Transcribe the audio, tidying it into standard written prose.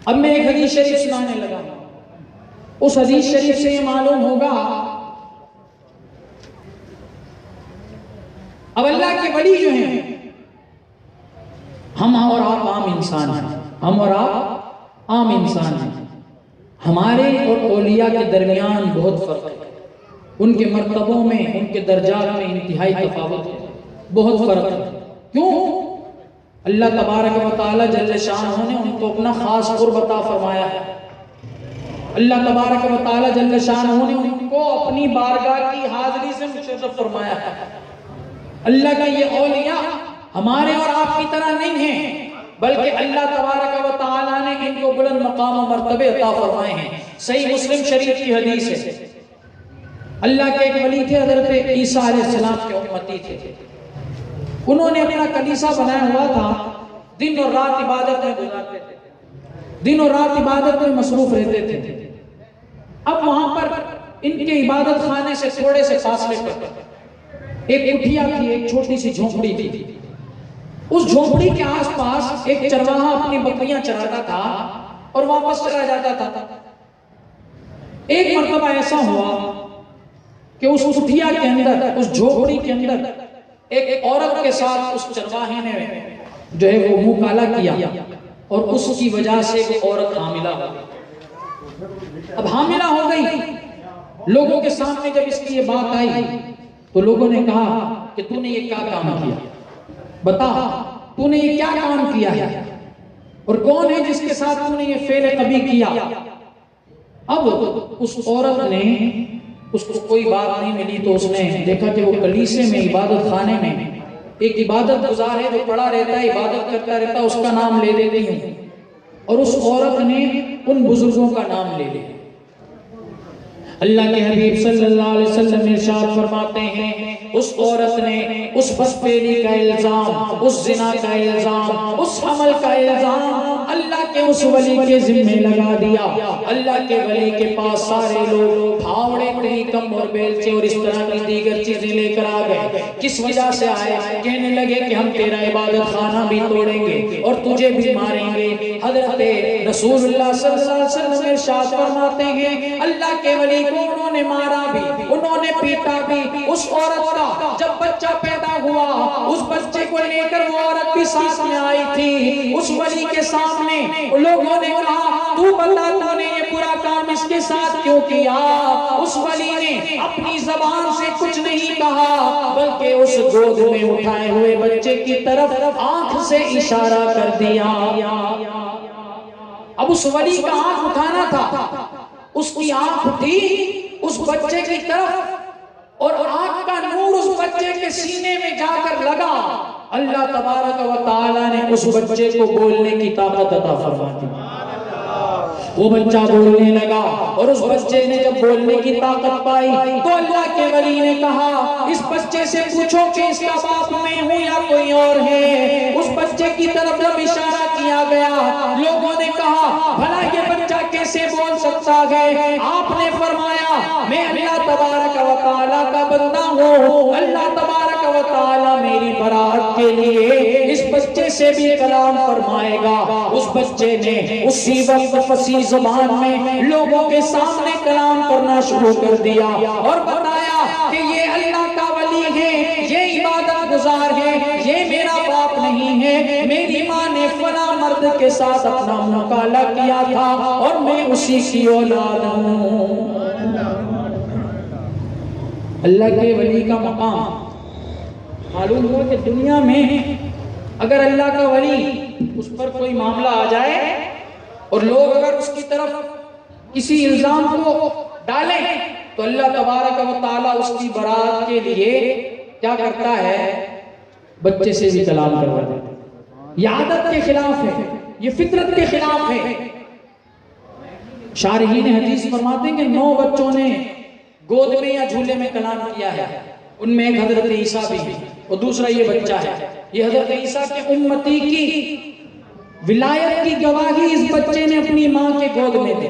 اب میں ایک حدیث شریف سنانے لگا، اس حدیث شریف سے یہ معلوم ہوگا اب اللہ کے ولی جو ہیں، ہم اور آپ عام انسان ہیں، ہم اور آپ عام انسان ہیں، ہمارے اور اولیاء کے درمیان بہت فرق ہے، ان کے مرتبوں میں، ان کے درجات میں انتہائی تفاوت ہے، بہت فرق ہے۔ کیوں؟ اللہ تبارک و تعالی جل شانہ نے ان کو اپنا خاص قرب عطا فرمایا ہے، اللہ تبارک و تعالی جل شانہ نے ان کو اپنی بارگاہ کی حاضری سے مشرف فرمایا ہے۔ اللہ کا یہ اولیاء ہمارے اور آپ کی طرح نہیں ہیں، بلکہ اللہ تبارک و تعالی نے ان کو بلند مقام و مرتبے عطا فرمائے ہیں۔ صحیح مسلم شریف کی حدیث ہے، اللہ کے ایک ولی تھے، حضرت عیسیٰ علیہ السلام کے امتی تھے، انہوں نے اپنا کلیسا بنایا ہوا تھا، دن اور رات عبادت میں گزارتے تھے، دن اور رات عبادت میں مصروف رہتے تھے۔ اب وہاں پر ان کے عبادت خانے سے تھوڑے سے فاصلے پر ایک کٹھیا تھی، ایک چھوٹی سی جھونپڑی تھی، اس جھونپڑی کے آس پاس ایک چرواہا اپنی بکریاں چراتا تھا اور واپس چلا جاتا تھا۔ ایک مرتبہ ایسا ہوا کہ اس کٹھیا کے اندر، اس جھونپڑی کے اندر ایک عورت کے ساتھ اس چرواہے نے جو ہے وہ منہ کالا کیا، اور اس کی وجہ سے وہ عورت حاملہ ہو گئی۔ اب حاملہ ہو گئی، لوگوں کے سامنے جب اس کی یہ بات آئی تو لوگوں نے کہا کہ تو نے یہ کیا کام کیا، بتا تو نے یہ کیا کام کیا ہے، اور کون ہے جس کے ساتھ تو نے یہ فعل قبیح کیا۔ اب اس عورت نے، اس کو کوئی بات نہیں ملی تو اس نے دیکھا کہ وہ کلیسے میں، عبادت خانے میں ایک عبادت گزار ہے جو پڑا رہتا ہے، عبادت کرتا رہتا ہے، اس کا نام لے لیتی ہوں، اور اس عورت نے ان بزرگوں کا نام لے لیا۔ اللہ کے حبیب صلی اللہ علیہ وسلم ارشاد فرماتے ہیں، اس عورت نے اس بدفعلی کا الزام، اس زنا کا الزام، اس حمل کا الزام اللہ کے اس ولی کے ذمہ لگا دیا۔ اللہ کے ولی کے پاس سارے لوگ پھاوڑے، کم اور بیلچے اور اس طرح کی دیگر چیزیں لے کر آ گئے۔ کس وجہ سے آئے؟ کہنے لگے کہ ہم تیرا عبادت خانہ بھی توڑیں گے اور تجھے بھی ماریں گے۔ حضرت رسول اللہ صلی اللہ علیہ وسلم ارشاد فرماتے ہیں، اللہ کے ولی کو انہوں نے مارا بھی، انہوں نے پیٹا بھی۔ اس عورت کا جب بچہ پیدا ہوا، اس بچے کو لے کر وہ عورت بھی ساتھ میں آئی تھی۔ اس ولی کے سامنے لوگوں نے کہا، تو بتا تو نے یہ برا کام اس کے ساتھ کیوں کیا؟ اس ولی نے اپنی زبان سے کچھ نہیں کہا، بلکہ اس گود میں اٹھائے ہوئے بچے کی طرف آنکھ سے اشارہ کر دیا۔ اب اس ولی کا آنکھ اٹھانا تھا، اس کی آنکھ اٹھی اس بچے کی طرف، اور آنکھ کا نور اس بچے کے سینے میں جا کر لگا۔ اللہ تبارک و تعالی نے اس بچے کو بولنے کی طاقت عطا فرما دی۔ وہ بچہ بولنے لگا، اور اس بچے نے جب بولنے کی طاقت پائی تو اللہ کے ولی نے کہا، اس بچے سے پوچھو کہ اس کا باپ میں ہوں یا کوئی اور ہے۔ اس بچے کی طرف جب اشارہ کیا گیا، لوگوں نے کہا، بھلا یہ بچہ کیسے بول سکتا ہے؟ آپ نے فرمایا، میں اللہ تبارک و تعالیٰ کا بندہ ہوں، اللہ تبارک و تعالیٰ میری برات کے لیے اس بچے سے بھی کلام فرمائے گا۔ اس بچے نے اسی وقت فصیح زبان میں لوگوں کے سامنے کلام کرنا شروع کر دیا، اور بتایا کہ یہ اللہ کا ولی ہے، یہ عبادت گزار ہے، یہ میرا باپ نہیں ہے، میری ماں نے فلاں مرد کے ساتھ اپنا منہ کالا کیا تھا اور میں اسی کی اولاد ہوں۔ اللہ کے ولی کا مقام معلوم ہوا کہ دنیا میں اگر اللہ کا ولی اس پر کوئی معاملہ آ جائے اور لوگ اگر اس کی طرف کسی الزام کو ڈالیں تو اللہ تبارک و تعالیٰ اس کی برات کے لیے کیا کرتا ہے؟ بچے سے بھی کلام کروا دیتا ہے۔ یہ عادت کے خلاف ہے، یہ فطرت کے خلاف ہے۔ شارحین حدیث فرماتے ہیں کہ 9 بچوں نے گود میں یا جھولے میں کلام کیا ہے، ان میں ایک حضرت عیسیٰ بھی ہے اور دوسرا یہ بچہ ہے۔ یہ حضرت عیسیٰ کے امتی کی ولایت کی گواہی اس بچے نے اپنی ماں کے گود میں دی۔